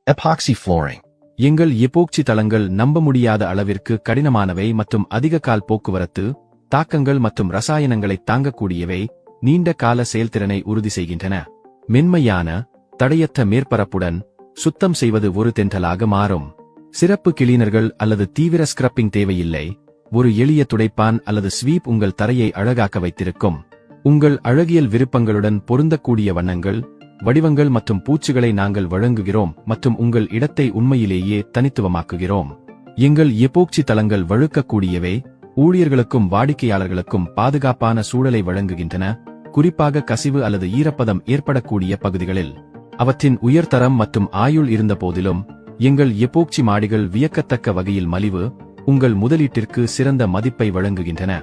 Epoxy flooring. எங்கள் epoxy தளங்கள் நம்ப முடியாத அளவிற்கு கடினமானவை மற்றும் அதிக கால் போக்குவரத்து, தாக்கங்கள் மற்றும் ரசாயனங்களை தாங்கக்கூடியவை, நீண்ட கால செயல்திறனை உறுதி செய்கின்றன. மென்மையான, தடையற்ற மேற்பரப்புடன் சுத்தம் செய்வது ஒரு தென்றலாக மாறும். சிறப்பு கிளீனர்கள் அல்லது தீவிர ஸ்கிரப்பிங் தேவையில்லை. ஒரு எளிய துடைப்பான் அல்லது ஸ்வீப் உங்கள் தரையை அழகாக்க வைத்திருக்கும். உங்கள் அழகியல் விருப்பங்களுடன் பொருந்தக்கூடிய வண்ணங்கள், வடிவங்கள் மற்றும் பூச்சுகளை நாங்கள் வழங்குகிறோம் மற்றும் உங்கள் இடத்தை உண்மையிலேயே தனித்துவமாக்குகிறோம். எங்கள் எபோக்சி தளங்கள் வழுக்கக்கூடியவை, ஊழியர்களுக்கும் வாடிக்கையாளர்களுக்கும் பாதுகாப்பான சூழலை வழங்குகின்றன, குறிப்பாக கசிவு அல்லது ஈரப்பதம் ஏற்படக்கூடிய பகுதிகளில். அவற்றின் உயர்தரம் மற்றும் ஆயுள் இருந்த போதிலும், எங்கள் எபோக்சி மாடிகள் வியக்கத்தக்க வகையில் மலிவு, உங்கள் முதலீட்டிற்கு சிறந்த மதிப்பை வழங்குகின்றன.